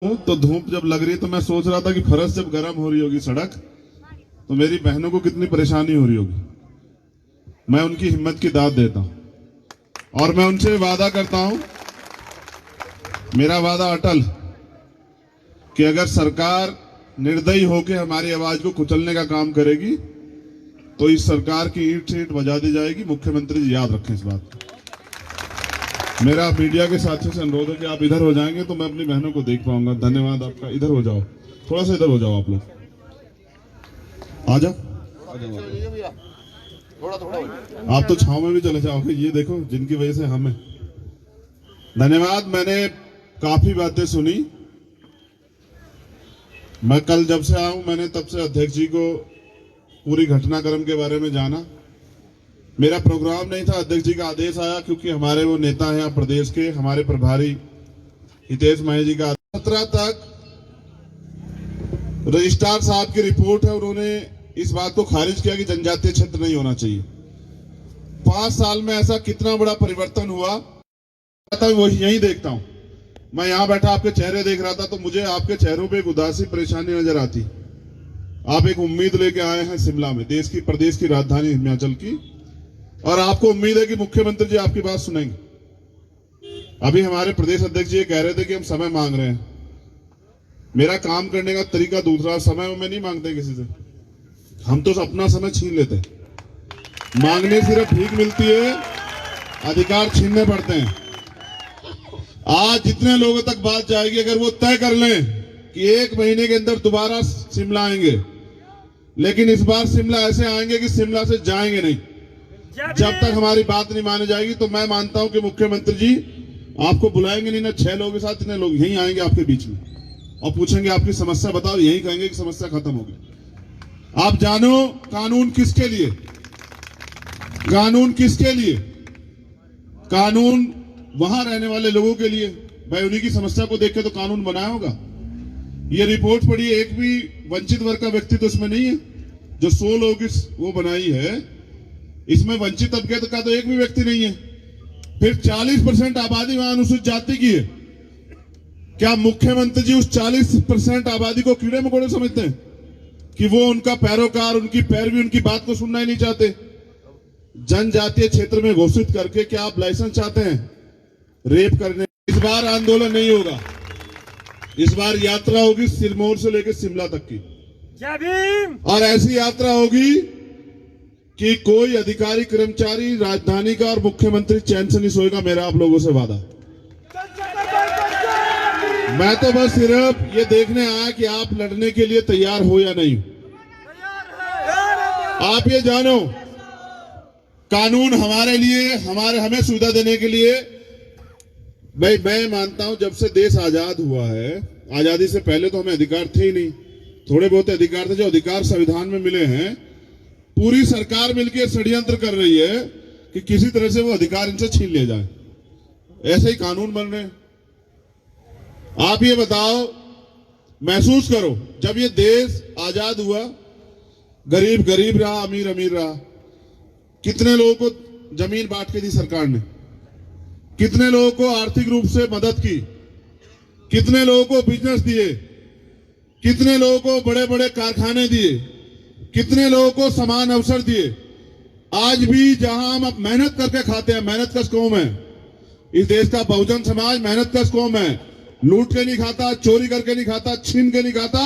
तो धूप जब लग रही है तो मैं सोच रहा था कि फरस जब गर्म हो रही होगी सड़क, तो मेरी बहनों को कितनी परेशानी हो रही होगी। मैं उनकी हिम्मत की दाद देता हूं और मैं उनसे वादा करता हूं, मेरा वादा अटल, कि अगर सरकार निर्दयी होकर हमारी आवाज को कुचलने का काम करेगी तो इस सरकार की ईंट से ईंट बजा दी जाएगी। मुख्यमंत्री जी याद रखें इस बात को। मेरा मीडिया के साथियों से अनुरोध है कि आप इधर हो जाएंगे तो मैं अपनी बहनों को देख पाऊंगा। धन्यवाद आपका। इधर हो जाओ, थोड़ा सा इधर हो जाओ आप लोग। आ जाओ, आप तो छांव में भी चले जाओगे। ये देखो जिनकी वजह से हमें धन्यवाद। मैंने काफी बातें सुनी। मैं कल जब से आया हूं मैंने तब से अध्यक्ष जी को पूरी घटनाक्रम के बारे में जाना। मेरा प्रोग्राम नहीं था, अध्यक्ष जी का आदेश आया क्योंकि हमारे वो नेता हैं यहाँ प्रदेश के, हमारे प्रभारी हितेश महेश जी का 17 तक रजिस्ट्रार साहब की रिपोर्ट है, उन्होंने इस बात को खारिज किया कि जनजातीय क्षेत्र नहीं होना चाहिए। 5 साल में ऐसा कितना बड़ा परिवर्तन हुआ वही यही देखता हूं। मैं यहां बैठा आपके चेहरे देख रहा था तो मुझे आपके चेहरों पे एक उदासी परेशानी नजर आती। आप एक उम्मीद लेके आए हैं शिमला में, प्रदेश की राजधानी हिमाचल की, और आपको उम्मीद है कि मुख्यमंत्री जी आपकी बात सुनेंगे। अभी हमारे प्रदेश अध्यक्ष जी ये कह रहे थे कि हम समय मांग रहे हैं। मेरा काम करने का तरीका दूसरा, समय में नहीं मांगते किसी से, हम तो अपना समय छीन लेते। मांगने सिर्फ भीख मिलती है, अधिकार छीनने पड़ते हैं। आज जितने लोगों तक बात जाएगी, अगर वो तय कर लें कि 1 महीने के अंदर दोबारा शिमला आएंगे, लेकिन इस बार शिमला ऐसे आएंगे कि शिमला से जाएंगे नहीं। जब तक हमारी बात नहीं मानी जाएगी तो मैं मानता हूं कि मुख्यमंत्री जी आपको बुलाएंगे नहीं ना 6 लोगों के साथ, इतने लोग यहीं आएंगे आपके बीच में और पूछेंगे आपकी समस्या बताओ, यही कहेंगे कि समस्या खत्म हो गई। आप जानो कानून किसके लिए, कानून किसके लिए? कानून वहां रहने वाले लोगों के लिए। भाई उन्हीं की समस्या को देख के तो कानून बनाया होगा। ये रिपोर्ट पढ़ी, एक भी वंचित वर्ग का व्यक्ति तो इसमें नहीं है। जो 100 लोग वो बनाई है, इसमें वंचित तबके का तो एक भी व्यक्ति नहीं है। फिर 40% आबादी वहां अनुसूचित जाति की है। क्या मुख्यमंत्री जी उस 40% आबादी को कीड़े मकोड़े समझते हैं कि वो उनका पैरोकार, उनकी पैरवी, उनकी बात को सुनना ही नहीं चाहते? जनजातीय क्षेत्र में घोषित करके क्या आप लाइसेंस चाहते हैं रेप करने? इस बार आंदोलन नहीं होगा, इस बार यात्रा होगी सिरमौर से लेकर शिमला तक की। और ऐसी यात्रा होगी कि कोई अधिकारी कर्मचारी राजधानी का और मुख्यमंत्री चैन से नहीं सोएगा। मेरा आप लोगों से वादा। मैं तो बस सिर्फ ये देखने आया कि आप लड़ने के लिए तैयार हो या नहीं। आप ये जानो, कानून हमारे लिए, हमें सुविधा देने के लिए। भाई मैं मानता हूं जब से देश आजाद हुआ है, आजादी से पहले तो हमें अधिकार थे ही नहीं। थोड़े बहुत अधिकार थे, जो अधिकार संविधान में मिले हैं, पूरी सरकार मिलकर षड्यंत्र कर रही है कि किसी तरह से वो अधिकार इनसे छीन लिया जाए। ऐसे ही कानून बन रहे हैं। आप ये बताओ, महसूस करो, जब ये देश आजाद हुआ, गरीब गरीब रहा, अमीर अमीर रहा। कितने लोगों को जमीन बांट के दी सरकार ने, कितने लोगों को आर्थिक रूप से मदद की, कितने लोगों को बिजनेस दिए, कितने लोगों को बड़े बड़े कारखाने दिए, कितने लोगों को समान अवसर दिए। आज भी जहां हम अब मेहनत करके खाते हैं, मेहनत कश कौम है इस देश का बहुजन समाज, मेहनत कश कौम है। लूट के नहीं खाता, चोरी करके नहीं खाता, छीन के नहीं खाता,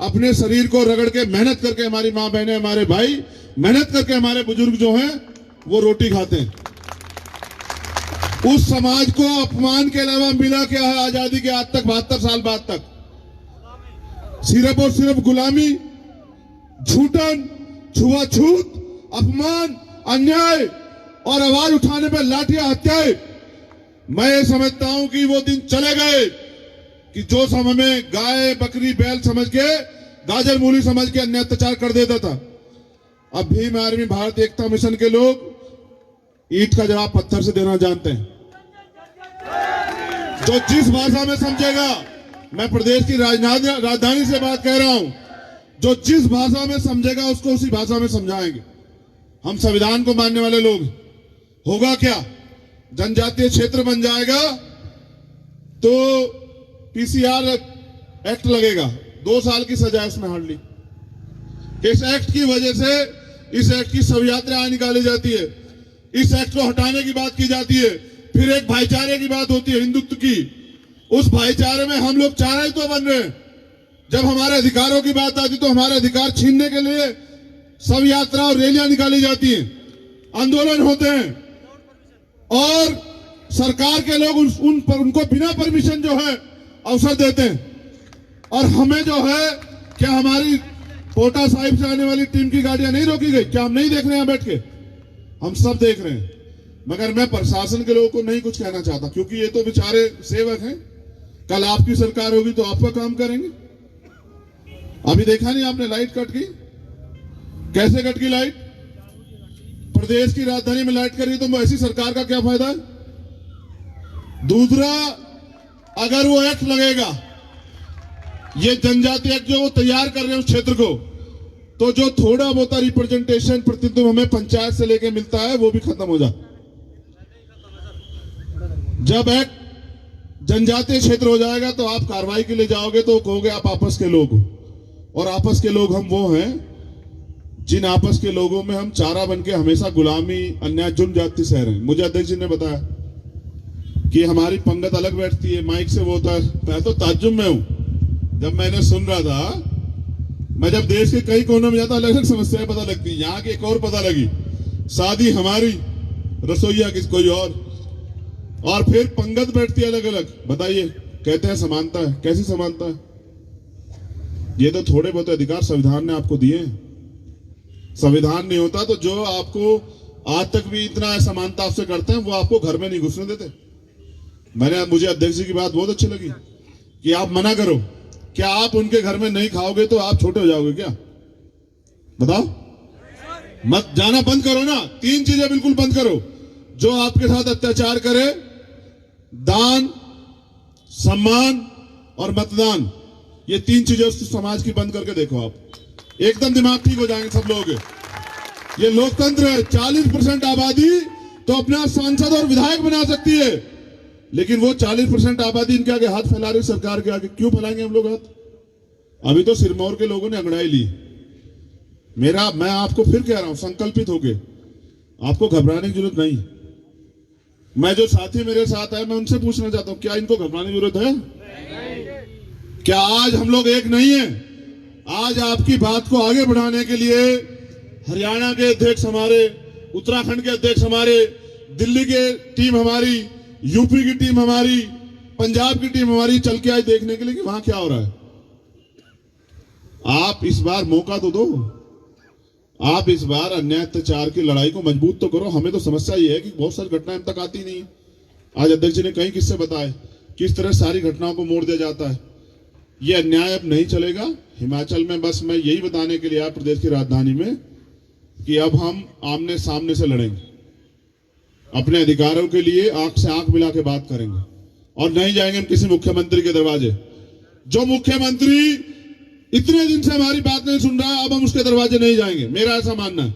अपने शरीर को रगड़ के मेहनत करके हमारी मां बहनें, हमारे भाई मेहनत करके, हमारे बुजुर्ग जो हैं वो रोटी खाते हैं। उस समाज को अपमान के अलावा मिला क्या है आजादी के आज तक, 72 साल बाद तक? सिर्फ और सिर्फ गुलामी, झूठन, छुआछूत, अपमान, अन्याय और आवाज उठाने पर लाठियां, हत्याएं। मैं ये समझता हूं कि वो दिन चले गए कि जो समय में गाय बकरी बैल समझ के, गाजर मूली समझ के अन्य अत्याचार कर देता था। अब भीम आर्मी, भारत एकता मिशन के लोग ईंट का जवाब पत्थर से देना जानते हैं। जो जिस भाषा में समझेगा, मैं प्रदेश की राजधानी से बात कह रहा हूं, जो जिस भाषा में समझेगा उसको उसी भाषा में समझाएंगे। हम संविधान को मानने वाले लोग। होगा क्या? जनजातीय क्षेत्र बन जाएगा तो पीसीआर एक्ट लगेगा, 2 साल की सजा इसमें हार्डली। इस एक्ट की वजह से इस एक्ट की शव यात्रा निकाली जाती है, इस एक्ट को हटाने की बात की जाती है। फिर एक भाईचारे की बात होती है, हिंदुत्व की। उस भाईचारे में हम लोग चारा ही तो बन रहे हैं। जब हमारे अधिकारों की बात आती तो हमारे अधिकार छीनने के लिए शव यात्रा और रैलियां निकाली जाती हैं, आंदोलन होते हैं, और सरकार के लोग उनको बिना परमिशन जो है अवसर देते हैं। और हमें जो है, क्या हमारी पोटा साहिब से आने वाली टीम की गाड़ियां नहीं रोकी गई? क्या हम नहीं देख रहे हैं बैठ के? हम सब देख रहे हैं। मगर मैं प्रशासन के लोगों को नहीं कुछ कहना चाहता, क्योंकि ये तो बेचारे सेवक हैं। कल आपकी सरकार होगी तो आपका काम करेंगे। अभी देखा नहीं आपने, लाइट कट गई, कैसे कट गई लाइट? प्रदेश की राजधानी में लाइट कर रही, तो ऐसी सरकार का क्या फायदा है? दूसरा, अगर वो एक्ट लगेगा, ये जनजाति एक्ट जो वो तैयार कर रहे हैं उस क्षेत्र को, तो जो थोड़ा बहुत रिप्रेजेंटेशन प्रतिनिधित्व हमें पंचायत से लेके मिलता है वो भी खत्म हो जाए। जब एक्ट जनजातीय क्षेत्र हो जाएगा तो आप कार्रवाई के लिए जाओगे तो कहोगे आप आपस के लोग हो। और आपस के लोग हम वो हैं जिन आपस के लोगों में हम चारा बन के हमेशा गुलामी, अन्याय, जुल्म जाति सह रहे हैं। मुझे अध्यक्ष जी ने बताया कि हमारी पंगत अलग बैठती है, माइक से वो होता है। मैं तो ताज्जुब में हूं, जब मैंने सुन रहा था। मैं जब देश के कई कोनों में जाता अलग अलग समस्याएं पता लगती, यहाँ की एक और पता लगी, शादी हमारी, रसोईया किस कोई और फिर पंगत बैठती है अलग अलग। बताइए, कहते हैं समानता है, कैसी समानता है? ये तो थोड़े बहुत अधिकार संविधान ने आपको दिए हैं। संविधान नहीं होता तो जो आपको आज तक भी इतना असमानता आपसे करते हैं वो आपको घर में नहीं घुसने देते। मुझे अध्यक्ष जी की बात बहुत अच्छी लगी कि आप मना करो। क्या आप उनके घर में नहीं खाओगे तो आप छोटे हो जाओगे क्या? बताओ, मत जाना, बंद करो ना। 3 चीजें बिल्कुल बंद करो। जो आपके साथ अत्याचार करे, दान, सम्मान और मतदान, ये 3 चीजें उस समाज की बंद करके देखो आप, एकदम दिमाग ठीक हो जाएंगे सब लोग। ये लोकतंत्र है। 40% आबादी तो अपना सांसद और विधायक बना सकती है, लेकिन वो 40% आबादी इनके आगे हाथ फैला रही सरकार के आगे। क्यों फैलाएंगे हम लोग हाथ? अभी तो सिरमौर के लोगों ने अंगड़ाई ली। मैं आपको फिर कह रहा हूं, संकल्पित होके, आपको घबराने की जरूरत नहीं। मैं जो साथी मेरे साथ है, मैं उनसे पूछना चाहता हूं, क्या इनको घबराने की जरूरत है? क्या आज हम लोग एक नहीं है? आज आपकी बात को आगे बढ़ाने के लिए हरियाणा के अध्यक्ष हमारे, उत्तराखंड के अध्यक्ष हमारे, दिल्ली के टीम हमारी, यूपी की टीम हमारी, पंजाब की टीम हमारी चल के आई देखने के लिए कि वहां क्या हो रहा है। आप इस बार मौका तो दो। आप इस बार अन्याय अत्याचार की लड़ाई को मजबूत तो करो। हमें तो समस्या ये है कि बहुत सारी घटनाएं हम तक आती नहीं है। आज अध्यक्ष जी ने कई किस्से बताए किस तरह सारी घटनाओं को मोड़ दिया जाता है। ये अन्याय अब नहीं चलेगा। हिमाचल में बस मैं यही बताने के लिए आया, प्रदेश की राजधानी में, कि अब हम आमने सामने से लड़ेंगे, अपने अधिकारों के लिए आंख से आंख मिला के बात करेंगे, और नहीं जाएंगे हम किसी मुख्यमंत्री के दरवाजे। जो मुख्यमंत्री इतने दिन से हमारी बात नहीं सुन रहा है, अब हम उसके दरवाजे नहीं जाएंगे, मेरा ऐसा मानना है।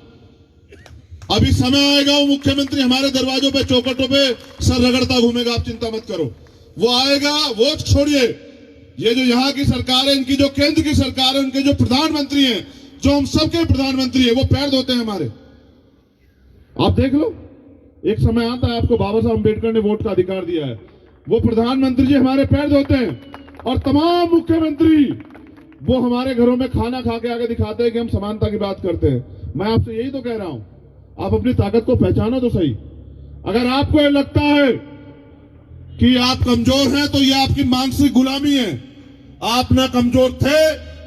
अभी समय आएगा वो मुख्यमंत्री हमारे दरवाजों पे, चौखटों पे सर रगड़ता घूमेगा। आप चिंता मत करो, वो आएगा। वो छोड़िए, ये जो यहाँ की सरकार है, इनकी जो केंद्र की सरकार है, उनके जो प्रधानमंत्री हैं, जो हम सबके प्रधानमंत्री हैं, वो पैर धोते हैं हमारे। आप देख लो, एक समय आता है, आपको बाबा साहब अम्बेडकर ने वोट का अधिकार दिया है, वो प्रधानमंत्री जी हमारे पैर धोते हैं। और तमाम मुख्यमंत्री वो हमारे घरों में खाना खा के आगे दिखाते हैं कि हम समानता की बात करते हैं। मैं आपसे यही तो कह रहा हूं, आप अपनी ताकत को पहचानो तो सही। अगर आपको ये लगता है कि आप कमजोर हैं तो ये आपकी मानसिक गुलामी है। आप ना कमजोर थे,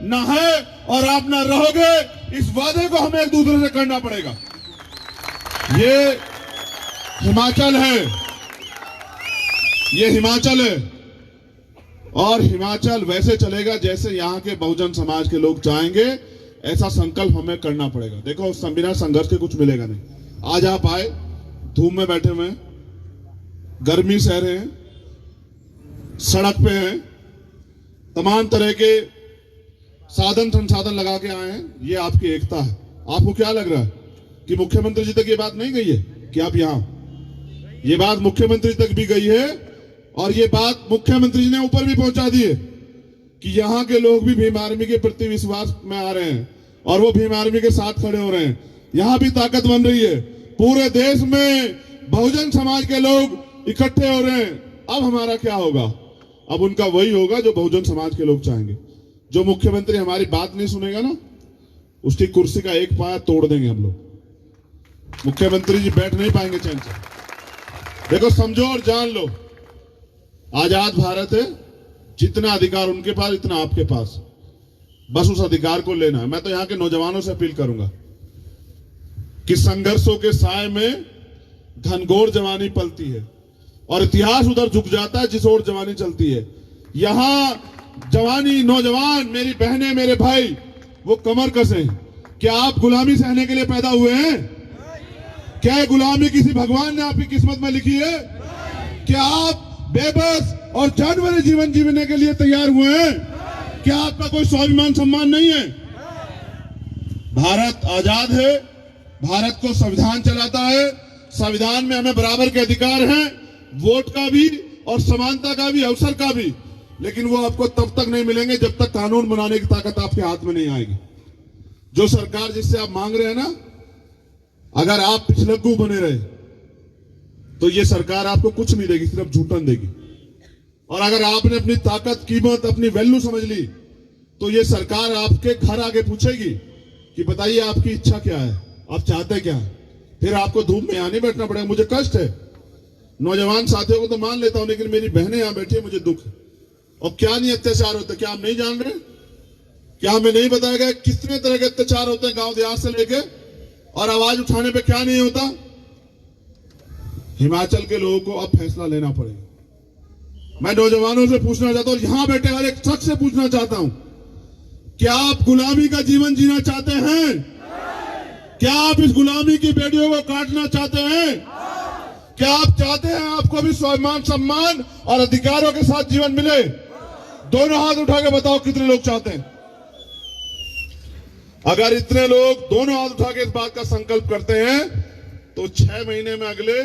ना है, और आप ना रहोगे। इस वादे को हमें एक दूसरे से करना पड़ेगा। ये हिमाचल है, ये हिमाचल है, और हिमाचल वैसे चलेगा जैसे यहाँ के बहुजन समाज के लोग चाहेंगे। ऐसा संकल्प हमें करना पड़ेगा। देखो, बिना संघर्ष के कुछ मिलेगा नहीं। आज आप आए, धूप में बैठे हुए हैं, गर्मी सह रहे हैं, सड़क पे हैं, तमाम तरह के साधन संसाधन लगा के आए हैं। ये आपकी एकता है। आपको क्या लग रहा है कि मुख्यमंत्री जी तक ये बात नहीं गई है कि आप यहां? ये बात मुख्यमंत्री तक भी गई है, और ये बात मुख्यमंत्री जी ने ऊपर भी पहुंचा दी है कि यहाँ के लोग भी भीम आर्मी के प्रति विश्वास में आ रहे हैं और वो भीम आर्मी के साथ खड़े हो रहे हैं। यहाँ भी ताकत बन रही है। पूरे देश में बहुजन समाज के लोग इकट्ठे हो रहे हैं। अब हमारा क्या होगा? अब उनका वही होगा जो बहुजन समाज के लोग चाहेंगे। जो मुख्यमंत्री हमारी बात नहीं सुनेगा ना, उसकी कुर्सी का एक पाया तोड़ देंगे हम लोग। मुख्यमंत्री जी बैठ नहीं पाएंगे चैन से। देखो, समझो और जान लो, आजाद भारत है। जितना अधिकार उनके पास, इतना आपके पास। बस उस अधिकार को लेना है। मैं तो यहाँ के नौजवानों से अपील करूंगा कि संघर्षों के साए में घनघोर जवानी पलती है और इतिहास उधर झुक जाता है जिस ओर जवानी चलती है। यहां जवानी, नौजवान, मेरी बहनें, मेरे भाई, वो कमर कसे। क्या आप गुलामी सहने के लिए पैदा हुए हैं? क्या ये गुलामी किसी भगवान ने आपकी किस्मत में लिखी है? क्या आप बेबस और जानवरी जीवन जीने के लिए तैयार हुए हैं? क्या आपका कोई स्वाभिमान सम्मान नहीं है? भारत आजाद है। भारत को संविधान चलाता है। संविधान में हमें बराबर के अधिकार हैं, वोट का भी और समानता का भी, अवसर का भी। लेकिन वो आपको तब तक नहीं मिलेंगे जब तक कानून बनाने की ताकत आपके हाथ में नहीं आएगी। जो सरकार जिससे आप मांग रहे हैं ना, अगर आप पिछलग्गू बने रहे तो ये सरकार आपको कुछ नहीं देगी, सिर्फ झूठन देगी। और अगर आपने अपनी ताकत, कीमत, अपनी वैल्यू समझ ली तो ये सरकार आपके घर आके पूछेगी कि बताइए आपकी इच्छा क्या है, आप चाहते क्या है। फिर आपको धूप में यहाँ नहीं बैठना पड़ेगा। मुझे कष्ट है, नौजवान साथियों को तो मान लेता हूं, लेकिन मेरी बहनें यहाँ बैठी है, मुझे दुख है। और क्या नहीं अत्याचार होते, क्या आप नहीं जान रहे? क्या हमें नहीं बताया गया कितने तरह के अत्याचार होते हैं गांव देहात से लेके? और आवाज उठाने पे क्या नहीं होता? हिमाचल के लोगों को अब फैसला लेना पड़ेगा। मैं नौजवानों से पूछना चाहता हूं, यहां बैठे हर एक शख्स से पूछना चाहता हूं, क्या आप गुलामी का जीवन जीना चाहते हैं? क्या आप इस गुलामी की बेड़ियों को काटना चाहते हैं? क्या आप चाहते हैं आपको भी स्वाभिमान, सम्मान और अधिकारों के साथ जीवन मिले? दोनों हाथ उठा के बताओ कितने लोग चाहते हैं। अगर इतने लोग दोनों हाथ उठा के इस बात का संकल्प करते हैं तो 6 महीने में अगले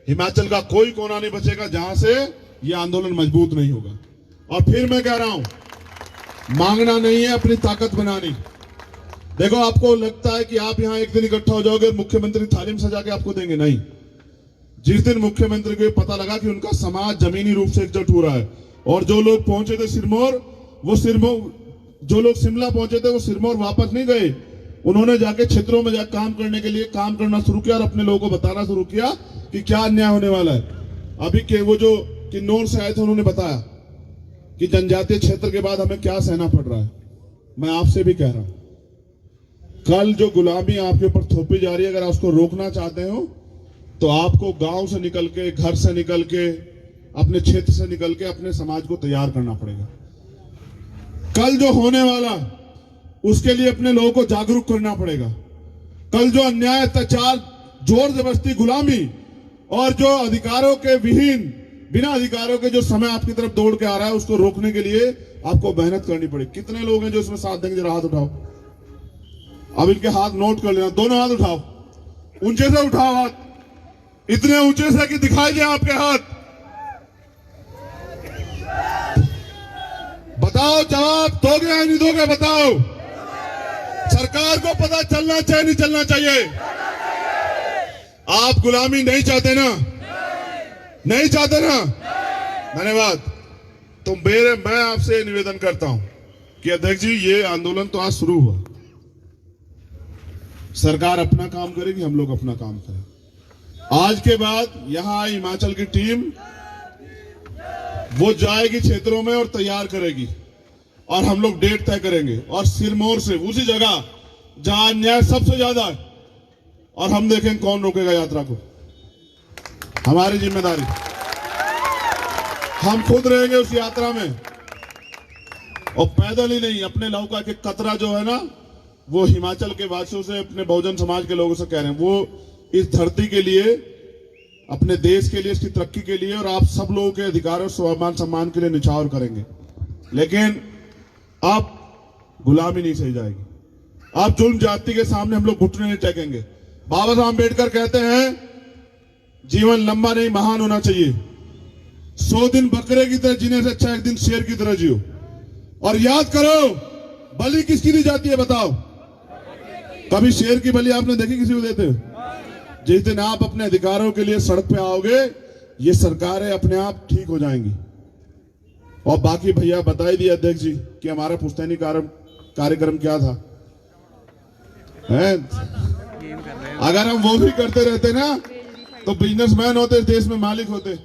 हिमाचल का कोई कोना नहीं बचेगा जहां से यह आंदोलन मजबूत नहीं होगा। और फिर मैं कह रहा हूं, मांगना नहीं है, अपनी ताकत बनानी। देखो, आपको लगता है कि आप यहां एक दिन इकट्ठा हो जाओगे, मुख्यमंत्री थाली में सजा के आपको देंगे, नहीं। जिस दिन मुख्यमंत्री को पता लगा कि उनका समाज जमीनी रूप से एकजुट हो रहा है, और जो लोग पहुंचे थे सिरमौर, वो सिरमौर, जो लोग शिमला पहुंचे थे वो सिरमौर वापस नहीं गए। उन्होंने जाके क्षेत्रों में जाकर काम करने के लिए काम करना शुरू किया और अपने लोगों को बताना शुरू किया कि क्या अन्याय होने वाला है। अभी के वो जो किन्नौर से आए थे, उन्होंने बताया कि जनजातीय क्षेत्र के बाद हमें क्या सहना पड़ रहा है। मैं आपसे भी कह रहा हूं, कल जो गुलामी आपके ऊपर थोपी जा रही है, अगर आप उसको रोकना चाहते हो तो आपको गांव से निकल के, घर से निकल के, अपने क्षेत्र से निकल के अपने समाज को तैयार करना पड़ेगा। कल जो होने वाला, उसके लिए अपने लोगों को जागरूक करना पड़ेगा। कल जो अन्याय, अत्याचार, जोर जबरदस्ती, गुलामी और जो अधिकारों के विहीन, बिना अधिकारों के जो समय आपकी तरफ दौड़ के आ रहा है, उसको रोकने के लिए आपको मेहनत करनी पड़ेगी। कितने लोग हैं जो इसमें साथ देंगे? जरा हाथ उठाओ। अब इनके हाथ नोट कर लेना, दोनों हाथ उठाओ, ऊंचे से उठाओ हाथ, इतने ऊंचे से कि दिखाई दे आपके हाथ। बताओ, जवाब दोगे या नहीं दोगे? बताओ। सरकार को पता चलना चाहिए, नहीं चलना चाहिए? आप गुलामी नहीं चाहते ना? नहीं चाहते ना? धन्यवाद। तो मैं आपसे निवेदन करता हूं कि अध्यक्ष जी, ये आंदोलन तो आज शुरू हुआ, सरकार अपना काम करेगी, हम लोग अपना काम करें। आज के बाद यहां हिमाचल की टीम वो जाएगी क्षेत्रों में और तैयार करेगी, और हम लोग डेट तय करेंगे, और सिरमौर से उसी जगह जहां अन्याय सबसे ज्यादा है, और हम देखेंगे कौन रोकेगा यात्रा को। हमारी जिम्मेदारी, हम खुद रहेंगे उस यात्रा में, और पैदल ही नहीं, अपने लहू का एक कतरा जो है ना, वो हिमाचल के वासियों से, अपने बहुजन समाज के लोगों से कह रहे हैं, वो इस धरती के लिए, अपने देश के लिए, इसकी तरक्की के लिए और आप सब लोगों के अधिकारों, स्वाभिमान, सम्मान के लिए निछावर करेंगे। लेकिन अब गुलामी नहीं सही जाएगी। अब जुल्म जाति के सामने हम लोग घुटने नहीं टेकेंगे। बाबा साहब अम्बेडकर कहते हैं, जीवन लंबा नहीं, महान होना चाहिए। 100 दिन बकरे की तरह जीने से अच्छा एक दिन शेर की तरह जियो। और याद करो, बलि किसकी दी जाती है बताओ? कभी शेर की बलि आपने देखी किसी को देते हुए? जिस दिन आप अपने अधिकारों के लिए सड़क पे आओगे, ये सरकारें अपने आप ठीक हो जाएंगी। और बाकी भैया बता ही दिया अध्यक्ष जी कि हमारा पुश्तैनी कार्यक्रम क्या था है? अगर हम वो भी करते रहते ना तो बिजनेसमैन होते, इस देश में मालिक होते।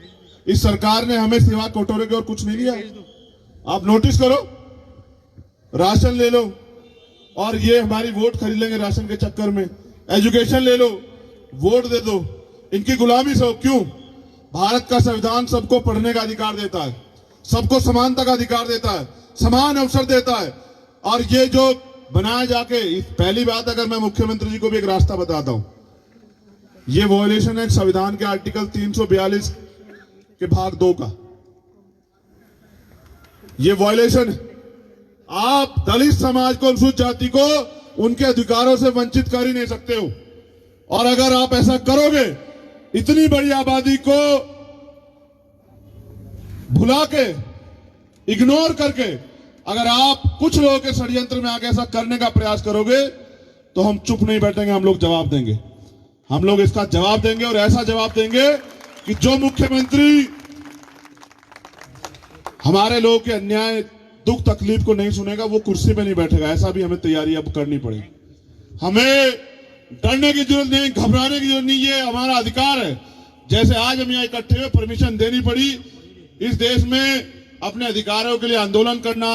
इस सरकार ने हमें सिवा कटोरे के और कुछ नहीं दिया। आप नोटिस करो, राशन ले लो और ये हमारी वोट खरीद लेंगे राशन के चक्कर में। एजुकेशन ले लो, वोट दे दो, इनकी गुलामी से हो। क्यों? भारत का संविधान सबको पढ़ने का अधिकार देता है, सबको समानता का अधिकार देता है, समान अवसर देता है। और ये जो बनाया जाके, पहली बात, अगर मैं मुख्यमंत्री जी को भी एक रास्ता बताता हूं, ये वॉयलेशन है संविधान के आर्टिकल 342 के भाग 2 का। ये वॉयलेशन, आप दलित समाज को, अनुसूचित जाति को उनके अधिकारों से वंचित कर ही नहीं सकते हो। और अगर आप ऐसा करोगे, इतनी बड़ी आबादी को भुला के, इग्नोर करके, अगर आप कुछ लोगों के षड्यंत्र में आके ऐसा करने का प्रयास करोगे, तो हम चुप नहीं बैठेंगे, हम लोग जवाब देंगे। हम लोग इसका जवाब देंगे और ऐसा जवाब देंगे कि जो मुख्यमंत्री हमारे लोगों के अन्याय, दुख, तकलीफ को नहीं सुनेगा, वो कुर्सी पे नहीं बैठेगा। ऐसा भी हमें तैयारी अब करनी पड़ेगी। हमें डरने की जरूरत नहीं, घबराने की जरूरत नहीं, ये हमारा अधिकार है। जैसे आज हम यहाँ इकट्ठे हुए, परमिशन देनी पड़ी इस देश में अपने अधिकारों के लिए आंदोलन करना।